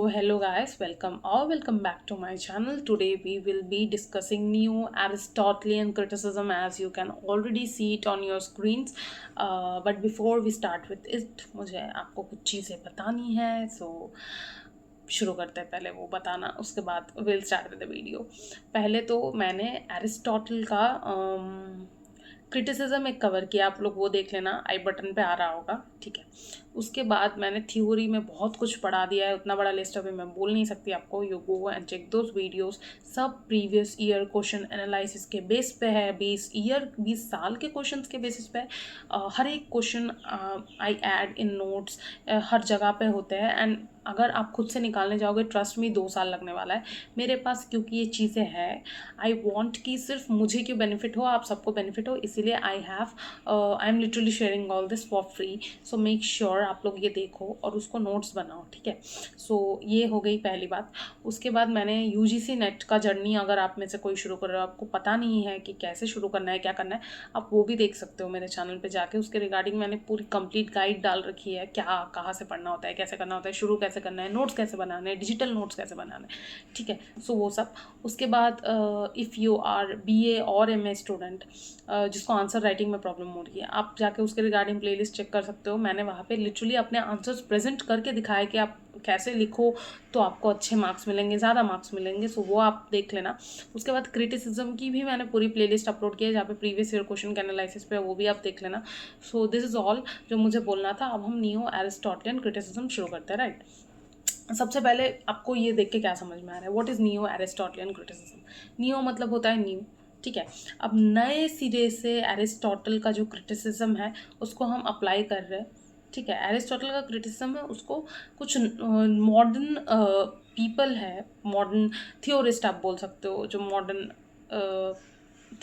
Hello guys, welcome back to my channel. Today we will be discussing new Aristotelian criticism, as you can already see it on your screens. But before we start with it, मुझे आपको कुछ चीज़ें बतानी है, so शुरू करते हैं। पहले वो बताना, उसके बाद will start with the video. पहले तो मैंने एरिस्टोटल का क्रिटिसिज्म एक कवर किया, आप लोग वो देख लेना, आई बटन पे आ रहा होगा, ठीक है। उसके बाद मैंने थ्योरी में बहुत कुछ पढ़ा दिया है, उतना बड़ा लिस्ट अभी मैं बोल नहीं सकती आपको। You go and check those videos. सब प्रीवियस ईयर क्वेश्चन एनालिसिस के बेस पे है, 20 साल के क्वेश्चंस के बेसिस पे हर एक question I add in notes, हर जगह पे होते हैं। एंड अगर आप खुद से निकालने जाओगे, ट्रस्ट मी 2 साल लगने वाला है मेरे पास, क्योंकि ये चीज़ें हैं। आई वॉन्ट कि सिर्फ मुझे क्यों बेनिफिट हो, आप सबको बेनिफिट हो, इसीलिए I am literally sharing all this for free. So make sure आप लोग ये देखो और उसको नोट्स बनाओ, ठीक है। सो ये हो गई पहली बात। उसके बाद मैंने यूजीसी नेट का जर्नी, अगर आप में से कोई शुरू कर रहे हो, आपको पता नहीं है कि कैसे शुरू करना है, क्या करना है, आप वो भी देख सकते हो मेरे चैनल पे जाके। उसके रिगार्डिंग मैंने पूरी कंप्लीट गाइड डाल रखी है, क्या कहाँ से पढ़ना होता है, कैसे करना होता है, शुरू कैसे करना है, नोट्स कैसे बनाने हैं, डिजिटल नोट्स कैसे बनाने हैं, ठीक है। सो वो सब। उसके बाद इफ़ यू आर BA और MA स्टूडेंट जिसको आंसर राइटिंग में प्रॉब्लम हो रही है, आप जाके उसके रिगार्डिंग प्लेलिस्ट चेक कर सकते हो। मैंने वहाँ पे लिटरली अपने आंसर्स प्रेजेंट करके दिखाया कि आप कैसे लिखो तो आपको अच्छे मार्क्स मिलेंगे, ज़्यादा मार्क्स मिलेंगे। सो वो आप देख लेना। उसके बाद क्रिटिसिज्म की भी मैंने पूरी प्लेलिस्ट अपलोड की है, जहाँ पे प्रीवियस ईयर क्वेश्चन के एनालिसिस पे, वो भी आप देख लेना। सो दिस इज़ ऑल जो मुझे बोलना था। अब हम नियो एरिस्टोटलियन क्रिटिसिज्म शुरू करते हैं, राइट। सबसे पहले आपको ये देख के क्या समझ में आ रहा है, what is neo Aristotelian criticism. Neo मतलब होता है न्यू, ठीक है। अब नए सिरे से एरिस्टोटल का जो क्रिटिसिज्म है उसको हम अप्लाई कर रहे हैं, ठीक है। एरिस्टोटल का क्रिटिसिज्म है, उसको कुछ मॉडर्न पीपल है, मॉडर्न थियोरिस्ट आप बोल सकते हो, जो मॉडर्न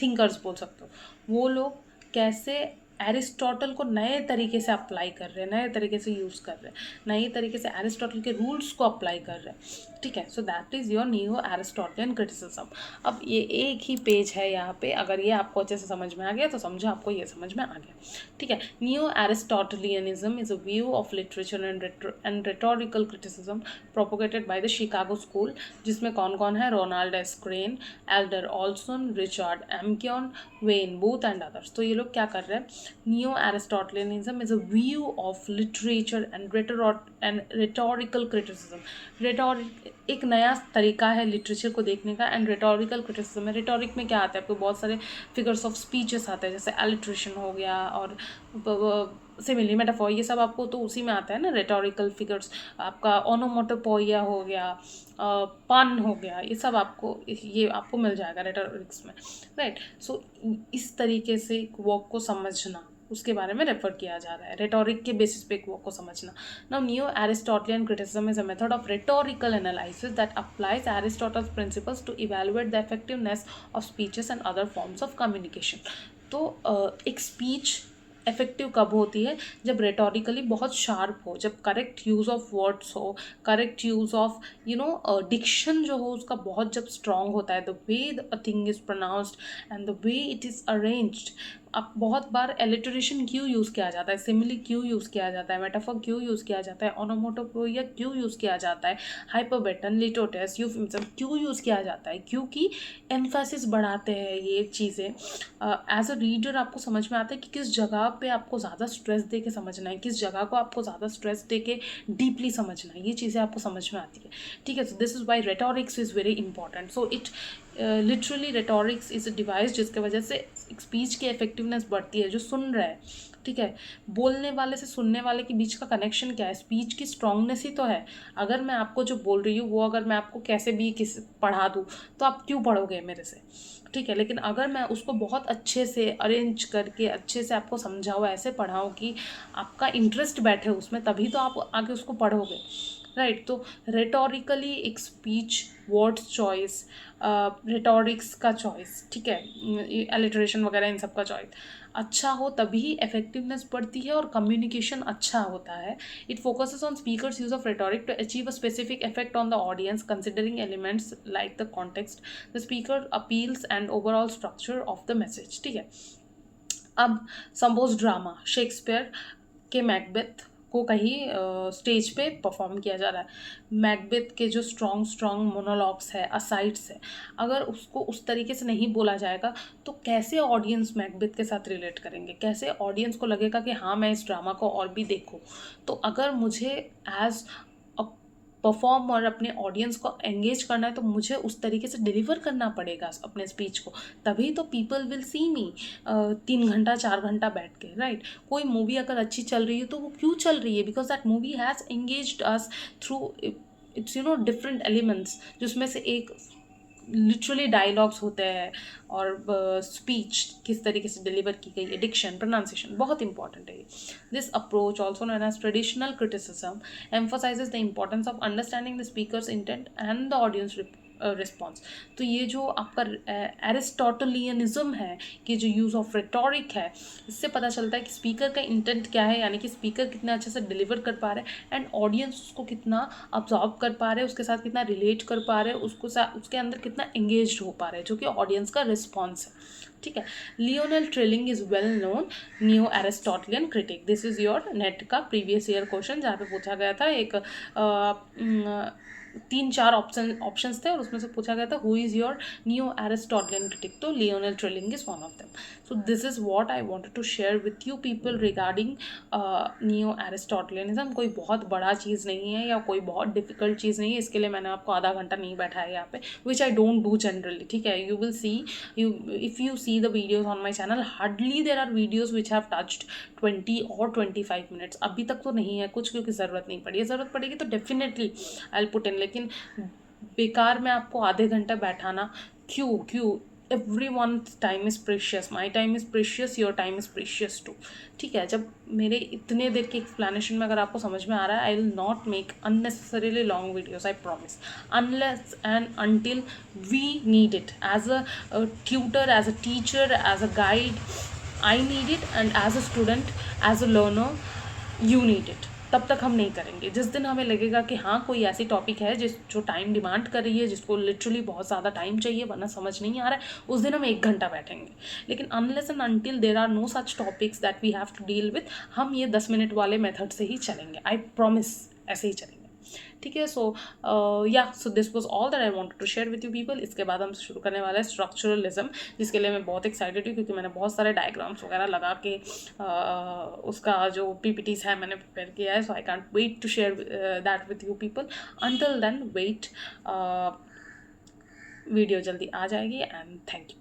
थिंकर्स बोल सकते हो, वो लोग कैसे एरिस्टोटल को नए तरीके से अप्लाई कर रहे हैं, नए तरीके से यूज़ कर रहे हैं, नए तरीके से एरिस्टोटल के रूल्स को अप्लाई कर रहे हैं, ठीक है। So that is your neo Aristotelian criticism. अब ये एक ही पेज है यहाँ पे, अगर ये आपको अच्छे से समझ में आ गया तो समझो आपको ये समझ में आ गया, ठीक है। Neo Aristotelianism is a view of literature and rhetorical criticism propagated by the Chicago school, जिसमें कौन कौन है, Ronald S Crane, Elder Olson, Richard McKeon, Wayne Booth and others. तो ये लोग क्या कर रहे हैं, neo Aristotelianism is a view of literature and rhetorical criticism. Rhetoric एक नया तरीका है लिटरेचर को देखने का, एंड रेटोरिकल क्रिटिसिज्म है। रेटोरिक में क्या आता है, आपको बहुत सारे फिगर्स ऑफ स्पीचेस आते हैं, जैसे एलिट्रेशन हो गया और सिमिली, मेटाफोर, ये सब आपको तो उसी में आता है ना, रेटोरिकल फिगर्स। आपका ओनोमोटोपोइया हो गया, पन हो गया, ये सब आपको, ये आपको मिल जाएगा रेटोरिक्स में, राइट। सो इस तरीके से एक वर्क को समझना, उसके बारे में रेफर किया जा रहा है, रेटोरिक के बेसिस पे एक वर्क को समझना। Now neo Aristotelian criticism is a method of rhetorical analysis that applies Aristotle's principles to evaluate the effectiveness of speeches and other forms of communication. तो एक स्पीच इफेक्टिव कब होती है, जब रेटोरिकली बहुत शार्प हो, जब करेक्ट यूज़ ऑफ वर्ड्स हो, करेक्ट यूज़ ऑफ डिक्शन जो हो उसका बहुत जब स्ट्रॉन्ग होता है, the way a thing is pronounced and the way it is arranged. अब बहुत बार एलिटरेशन क्यों यूज़ किया जाता है, सिमिली क्यों यूज़ किया जाता है, मेटाफर क्यों यूज़ किया जाता है, ओनोमोटोपोइया क्यों यूज़ किया जाता है, हाइपरबेटन, लिटोटेस, यूफिमिज्म क्यों यूज़ किया जाता है, क्योंकि एम्फेसिस बढ़ाते हैं ये चीज़ें। एज अ रीडर आपको समझ में आता है कि किस जगह पे आपको ज़्यादा स्ट्रेस दे के समझना है, किस जगह को आपको ज़्यादा स्ट्रेस दे के डीपली समझना है, ये चीज़ें आपको समझ में आती है, ठीक है। So this is why rhetorics is very important. So it literally rhetorics is a device जिसके वजह से स्पीच की इफेक्टिवनेस बढ़ती है, जो सुन रहा है, ठीक है। बोलने वाले से सुनने वाले के बीच का कनेक्शन क्या है, स्पीच की स्ट्रांगनेस ही तो है। अगर मैं आपको जो बोल रही हूँ वो अगर मैं आपको कैसे भी पढ़ा दूँ तो आप क्यों पढ़ोगे मेरे से, ठीक है। लेकिन अगर मैं उसको बहुत अच्छे से अरेंज करके अच्छे से आपको समझाऊँ, ऐसे पढ़ाऊँ कि आपका इंटरेस्ट बैठे उसमें, तभी तो आप आगे उसको पढ़ोगे, राइट। तो रेटोरिकली एक स्पीच, वर्ड्स चॉइस, रेटोरिक्स का चॉइस, ठीक है, एलिटरेशन वगैरह इन सब का चॉइस अच्छा हो तभी इफेक्टिवनेस बढ़ती है और कम्युनिकेशन अच्छा होता है। It focuses on speakers use of rhetoric to achieve a specific effect on the audience considering elements like the context, the speaker appeals and overall structure of the message, ठीक है। अब suppose drama, Shakespeare के Macbeth को कहीं stage पे perform किया जा रहा है। मैकबेथ के जो स्ट्रॉन्ग मोनोलॉग्स है, असाइड्स है, अगर उसको उस तरीके से नहीं बोला जाएगा तो कैसे ऑडियंस मैकबेथ के साथ रिलेट करेंगे, कैसे ऑडियंस को लगेगा कि हाँ मैं इस ड्रामा को और भी देखूँ। तो अगर मुझे एज परफॉर्म और अपने ऑडियंस को एंगेज करना है तो मुझे उस तरीके से डिलीवर करना पड़ेगा अपने स्पीच को, तभी तो पीपल विल सी मी 3 घंटा 4 घंटा बैठ के, राइट। कोई मूवी अगर अच्छी चल रही है तो वो क्यों चल रही है, because that movie has engaged us through it's different elements, जिसमें से एक लिटरली डायलॉग्स होते हैं और स्पीच किस तरीके से डिलीवर की गई है, डिक्शन, प्रोनाउंसिएशन बहुत इंपॉर्टेंट है। This approach also known as traditional criticism emphasizes the importance of understanding the speaker's intent and the audience response. तो ये जो आपका एरिस्टोटलियनिज्म है कि जो यूज़ ऑफ रेटोरिक है, इससे पता चलता है कि स्पीकर का इंटेंट क्या है, यानी कि स्पीकर कितना अच्छे से डिलीवर कर पा रहे हैं एंड ऑडियंस उसको कितना अब्जॉर्व कर पा रहे हैं, उसके साथ कितना रिलेट कर पा रहे हैं, उसके अंदर कितना एंगेज्ड हो पा रहे हैं, जो कि ऑडियंस का रिस्पॉन्स है, ठीक है। Lionel Trilling is well known new Aristotelian critic. This is your NET का प्रीवियस ईयर क्वेश्चन, जहाँ पे पूछा गया था एक 3-4 ऑप्शंस थे और उसमें से पूछा गया था who is your new Aristotelian critic, तो Lionel Trilling is one of them. So this is what I wanted to share with you people regarding new Aristotelianism. कोई बहुत बड़ा चीज़ नहीं है या कोई बहुत डिफिकल्ट चीज़ नहीं है, इसके लिए मैंने आपको आधा घंटा नहीं बैठाया यहाँ पे, विच आई डोंट डू जनरली, ठीक है। You will see, if you see the videos on my channel, hardly there are videos which have touched 20 or 25 minutes। अभी तक तो नहीं है कुछ, क्योंकि ज़रूरत नहीं पड़ी है, ज़रूरत पड़ेगी तो definitely I will put in, लेकिन बेकार में आपको आधे घंटे बैठाना क्यों everyone's time is precious, my time is precious, your time is precious too, ठीक है। जब मेरे इतने देर के एक्सप्लेनेशन में अगर आपको समझ में आ रहा है, I will not make unnecessarily long videos, I promise, unless and until we need it as a tutor, as a teacher, as a guide, I need it, and as a student, as a learner, you need it। तब तक हम नहीं करेंगे। जिस दिन हमें लगेगा कि हाँ कोई ऐसी टॉपिक है जो टाइम डिमांड कर रही है, जिसको लिटरली बहुत ज़्यादा टाइम चाहिए वरना समझ नहीं आ रहा है, उस दिन हम 1 घंटा बैठेंगे। लेकिन unless and until there are no such topics that we have to deal with, हम ये 10 मिनट वाले मेथड से ही चलेंगे, आई प्रॉमिस, ऐसे ही चलेंगे, ठीक है। So so this was all that I wanted to share with you people. इसके बाद हम शुरू करने वाला है स्ट्रक्चरलिज्म, जिसके लिए मैं बहुत एक्साइटेड हूँ, क्योंकि मैंने बहुत सारे डायग्राम्स वगैरह लगा के उसका जो पीपीटीज है मैंने प्रिपेयर किया है। So I can't wait to share that with you people. Until then wait, video जल्दी आ जाएगी, एंड थैंक यू।